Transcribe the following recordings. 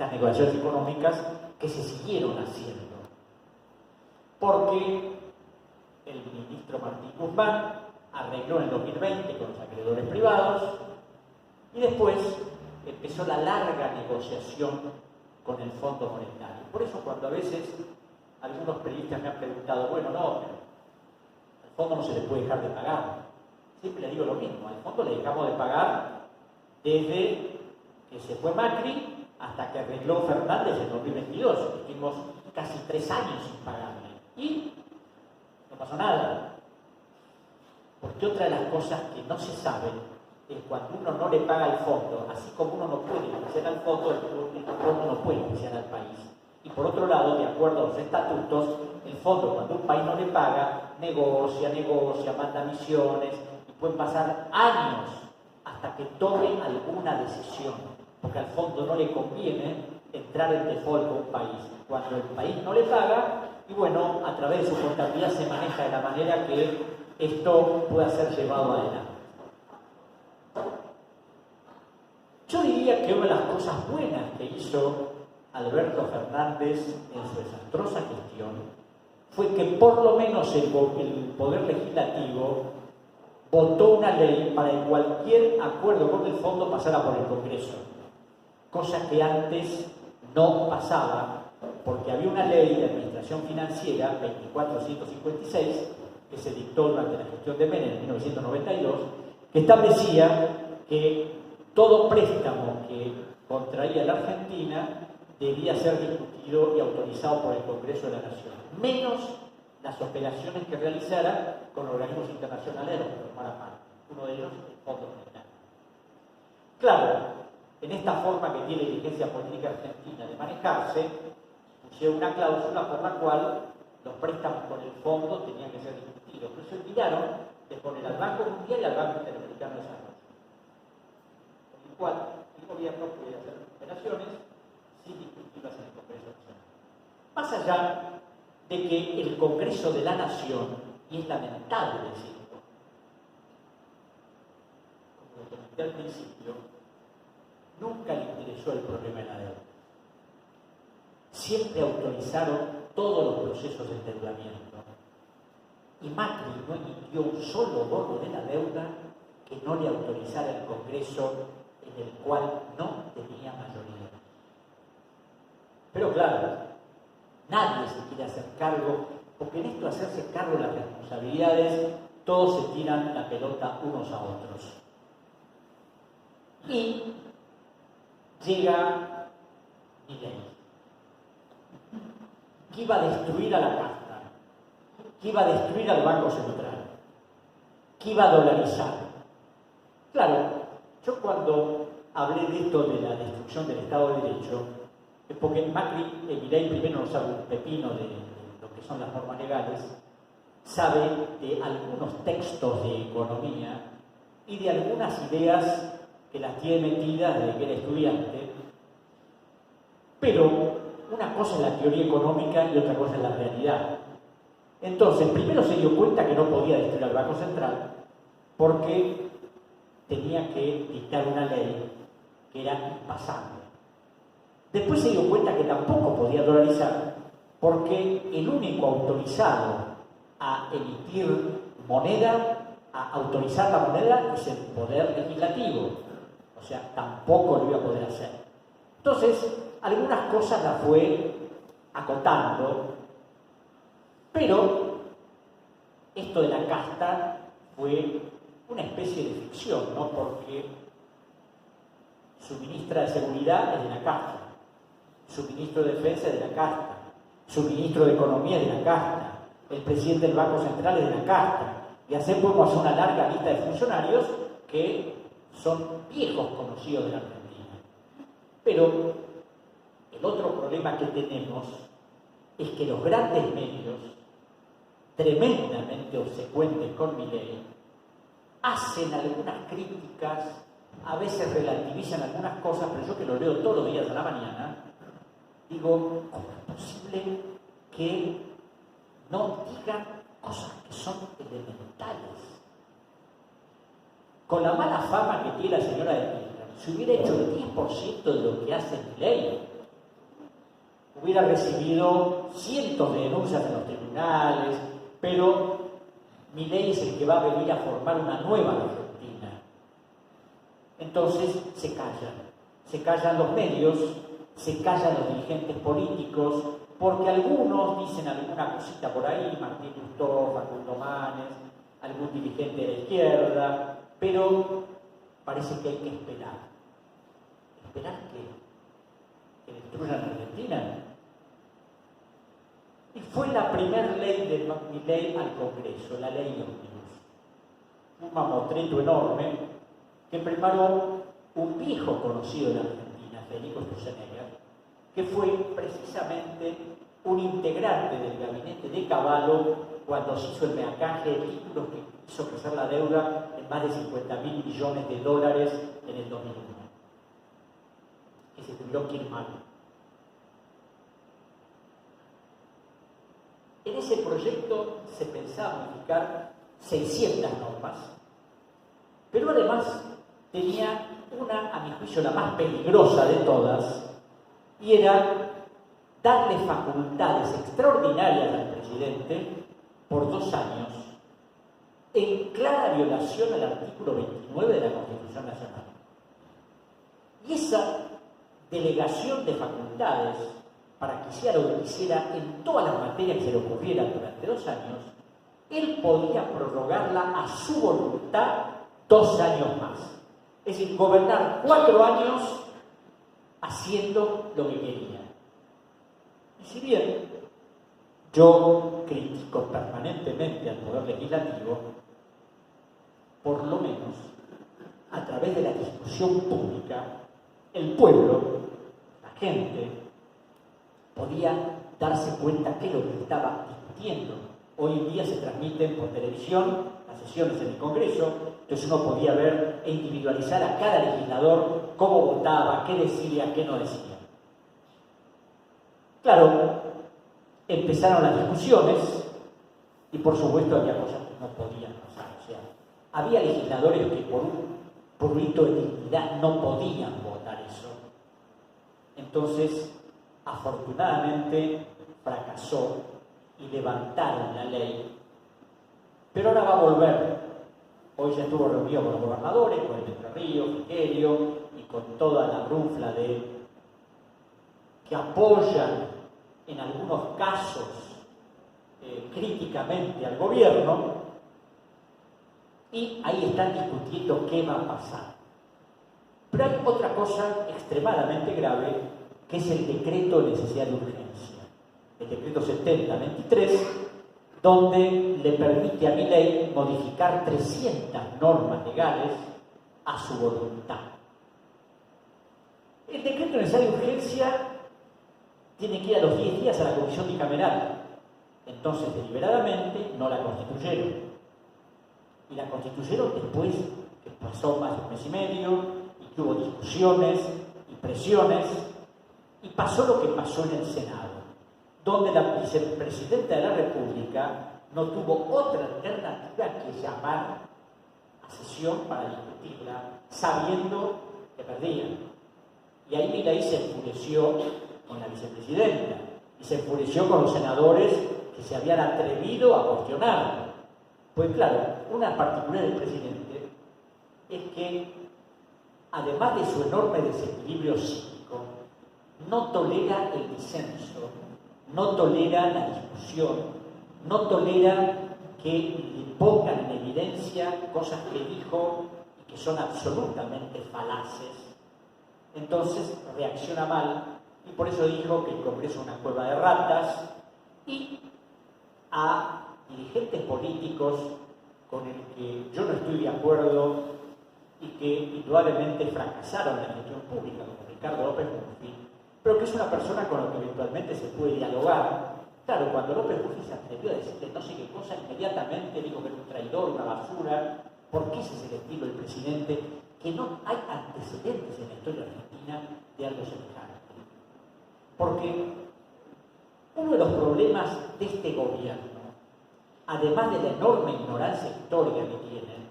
estas negociaciones económicas que se siguieron haciendo. Porque el ministro Martín Guzmán arregló en el 2020 con los acreedores privados y después empezó la larga negociación con el Fondo Monetario. Por eso cuando a veces algunos periodistas me han preguntado, bueno, no, pero al fondo no se le puede dejar de pagar. Siempre le digo lo mismo, al fondo le dejamos de pagar desde que se fue Macri hasta que arregló Fernández en 2022. Estuvimos casi 3 años sin pagarle. Y no pasó nada. Porque otra de las cosas que no se sabe es cuando uno no le paga al fondo, así como uno no puede financiar al fondo, el fondo no puede financiar al país. Y por otro lado, de acuerdo a los estatutos, el fondo, cuando un país no le paga, negocia, manda misiones, y pueden pasar años hasta que tome alguna decisión, porque al fondo no le conviene entrar en default con un país. Cuando el país no le paga, y bueno, a través de su contabilidad se maneja de la manera que esto pueda ser llevado adelante. Yo diría que una de las cosas buenas que hizo Alberto Fernández en su desastrosa gestión fue que por lo menos el Poder Legislativo votó una ley para que cualquier acuerdo con el fondo pasara por el Congreso, cosa que antes no pasaba, porque había una ley de administración financiera, 2456, que se dictó durante la gestión de Menem en 1992, que establecía que todo préstamo que contraía la Argentina debía ser discutido y autorizado por el Congreso de la Nación, menos las operaciones que realizara con organismos internacionales de los que formara parte, uno de ellos el Fondo Monetario. Claro, en esta forma que tiene la dirigencia política argentina de manejarse, pusieron una cláusula por la cual los préstamos con el fondo tenían que ser discutidos, pero se olvidaron de poner al Banco Mundial y al Banco Interamericano de Desarrollo, con el cual el gobierno puede hacer operaciones sin discutirlas en el Congreso Nacional. Más allá de que el Congreso de la Nación, y es lamentable decirlo, como lo comenté al principio, nunca le interesó el problema de la deuda. Siempre autorizaron todos los procesos de endeudamiento. Y Macri no emitió un solo bono de la deuda que no le autorizara el Congreso, en el cual no tenía mayoría. Pero claro, nadie se quiere hacer cargo, porque en esto de hacerse cargo de las responsabilidades, todos se tiran la pelota unos a otros. Y llega Milei, que iba a destruir a la casta, que iba a destruir al Banco Central, que iba a dolarizar. Claro, yo cuando hablé de esto de la destrucción del Estado de Derecho, es porque Macri, Milei primero no sabe un pepino de lo que son las normas legales, sabe de algunos textos de economía y de algunas ideas que las tiene metidas desde que era estudiante, pero una cosa es la teoría económica y otra cosa es la realidad. Entonces, primero se dio cuenta que no podía destruir al Banco Central porque tenía que dictar una ley que era impasable. Después se dio cuenta que tampoco podía dolarizar porque el único autorizado a emitir moneda, a autorizar la moneda, es el Poder Legislativo. O sea, tampoco lo iba a poder hacer. Entonces, algunas cosas las fue acotando, pero esto de la casta fue una especie de ficción, ¿no? Porque su ministra de Seguridad es de la casta, su ministro de Defensa es de la casta, su ministro de Economía es de la casta, el presidente del Banco Central es de la casta, y así podemos hacer una larga lista de funcionarios que son viejos conocidos de la Argentina. Pero el otro problema que tenemos es que los grandes medios, tremendamente obsecuentes con Milei, hacen algunas críticas, a veces relativizan algunas cosas, pero yo que lo leo todos los días a la mañana, digo, ¿cómo es posible que no digan cosas que son elementales? Con la mala fama que tiene la señora de Kirchner, si hubiera hecho el 10% de lo que hace Milei, hubiera recibido cientos de denuncias en los tribunales, pero Milei es el que va a venir a formar una nueva Argentina. Entonces se callan los medios, se callan los dirigentes políticos, porque algunos dicen alguna cosita por ahí, Martín Lustó, Facundo Manes, algún dirigente de la izquierda, pero parece que hay que esperar. ¿Esperar qué? ¿Que destruyan a Argentina? Y fue la primera ley de Milei al Congreso, la ley Ómnibus. Un mamotreto enorme que preparó un viejo conocido de la Argentina, Federico Sturzenegger, que fue precisamente un integrante del gabinete de Cavallo cuando se hizo el meacaje de títulos que hizo crecer la deuda en más de $50.000 millones en el 2001, que se tuvieron que ir mal. En ese proyecto se pensaba modificar 600 normas, pero además tenía una, a mi juicio, la más peligrosa de todas, y era darle facultades extraordinarias al presidente por 2 años, en clara violación al artículo 29 de la Constitución Nacional. Y esa delegación de facultades para que hiciera lo que quisiera en todas las materias que se le ocurrieran durante 2 años, él podía prorrogarla a su voluntad 2 años más. Es decir, gobernar 4 años haciendo lo que quería. Y si bien yo critico permanentemente al Poder Legislativo, por lo menos a través de la discusión pública, el pueblo, la gente, podía darse cuenta qué es lo que estaba discutiendo. Hoy en día se transmiten por televisión las sesiones en el Congreso, entonces uno podía ver e individualizar a cada legislador cómo votaba, qué decía, qué no decía. Claro, empezaron las discusiones y por supuesto había cosas que no podían pasar. O sea, había legisladores que por un hito de dignidad no podían votar eso. Entonces, afortunadamente fracasó y levantaron la ley, pero ahora va a volver. Hoy ya estuvo reunido con los gobernadores, con el Entre Ríos, Frigerio, y con toda la rufla que apoyan en algunos casos críticamente al gobierno, y ahí están discutiendo qué va a pasar. Pero hay otra cosa extremadamente grave, que es el decreto de necesidad de urgencia, el decreto 7023, donde le permite a Milei modificar 300 normas legales a su voluntad. El decreto de necesidad de urgencia tiene que ir a los 10 días a la comisión bicameral, entonces deliberadamente no la constituyeron. Y la constituyeron después que pasó más de 1 mes y medio, y que hubo discusiones y presiones, y pasó lo que pasó en el Senado, donde la vicepresidenta de la República no tuvo otra alternativa que llamar a sesión para discutirla, sabiendo que perdían. Y ahí Milei se enfureció con la vicepresidenta y se enfureció con los senadores que se habían atrevido a cuestionarlo. Pues claro, una particular del presidente es que, además de su enorme desequilibrio psíquico, no tolera el disenso, no tolera la discusión, no tolera que le pongan en evidencia cosas que dijo y que son absolutamente falaces. Entonces reacciona mal y por eso dijo que el Congreso es una cueva de ratas, y a dirigentes políticos con el que yo no estoy de acuerdo y que indudablemente fracasaron en la gestión pública, como Ricardo López Murphy, pero que es una persona con la que eventualmente se puede dialogar. Claro, cuando López Murphy se atrevió a decirle no sé qué cosa, inmediatamente dijo que era un traidor, una basura, porque ese es el estilo del presidente, que no hay antecedentes en la historia argentina de algo semejante. Porque uno de los problemas de este gobierno, además de la enorme ignorancia histórica que tienen,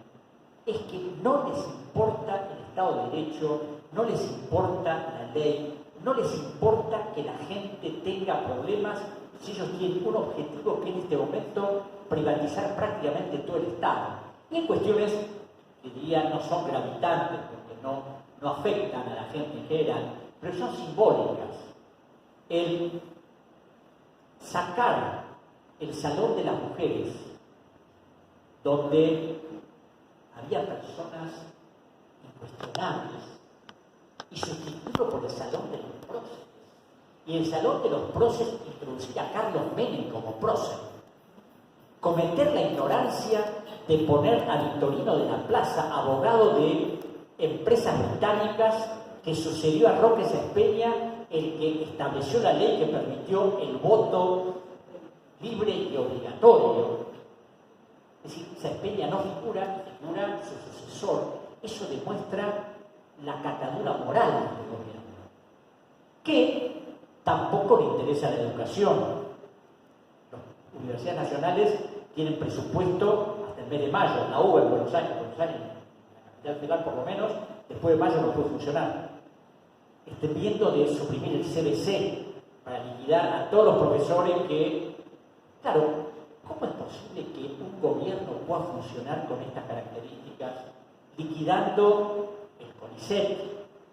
es que no les importa el Estado de Derecho, no les importa la ley, no les importa que la gente tenga tenga problemas si ellos tienen un objetivo que en este momento privatizar prácticamente todo el Estado. Y en cuestiones que diría no son gravitantes, porque no afectan a la gente en general, pero son simbólicas. El sacar el Salón de las Mujeres, donde había personas incuestionables, y sustituirlo por el Salón de los Próceres. Y el Salón de los Próceres introducir a Carlos Menem como prócer. Cometer la ignorancia de poner a Victorino de la Plaza, abogado de empresas británicas, que sucedió a Roque Sáenz Peña, el que estableció la ley que permitió el voto libre y obligatorio. Es decir, Sáenz Peña no figura, figura su sucesor. Eso demuestra la catadura moral del gobierno, que tampoco le interesa la educación. Las universidades nacionales tienen presupuesto hasta el mes de mayo, la UBA en Buenos Aires, en la capital federal por lo menos, después de mayo no puede funcionar. Estén viendo de suprimir el CBC para liquidar a todos los profesores que, claro, ¿cómo es posible que un gobierno pueda funcionar con estas características liquidando el CONICET?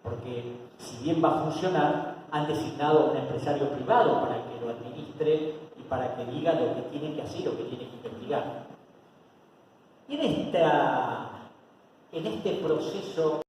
Porque si bien va a funcionar, han designado a un empresario privado para que lo administre y para que diga lo que tiene que hacer, lo que tiene que investigar. Y en este proceso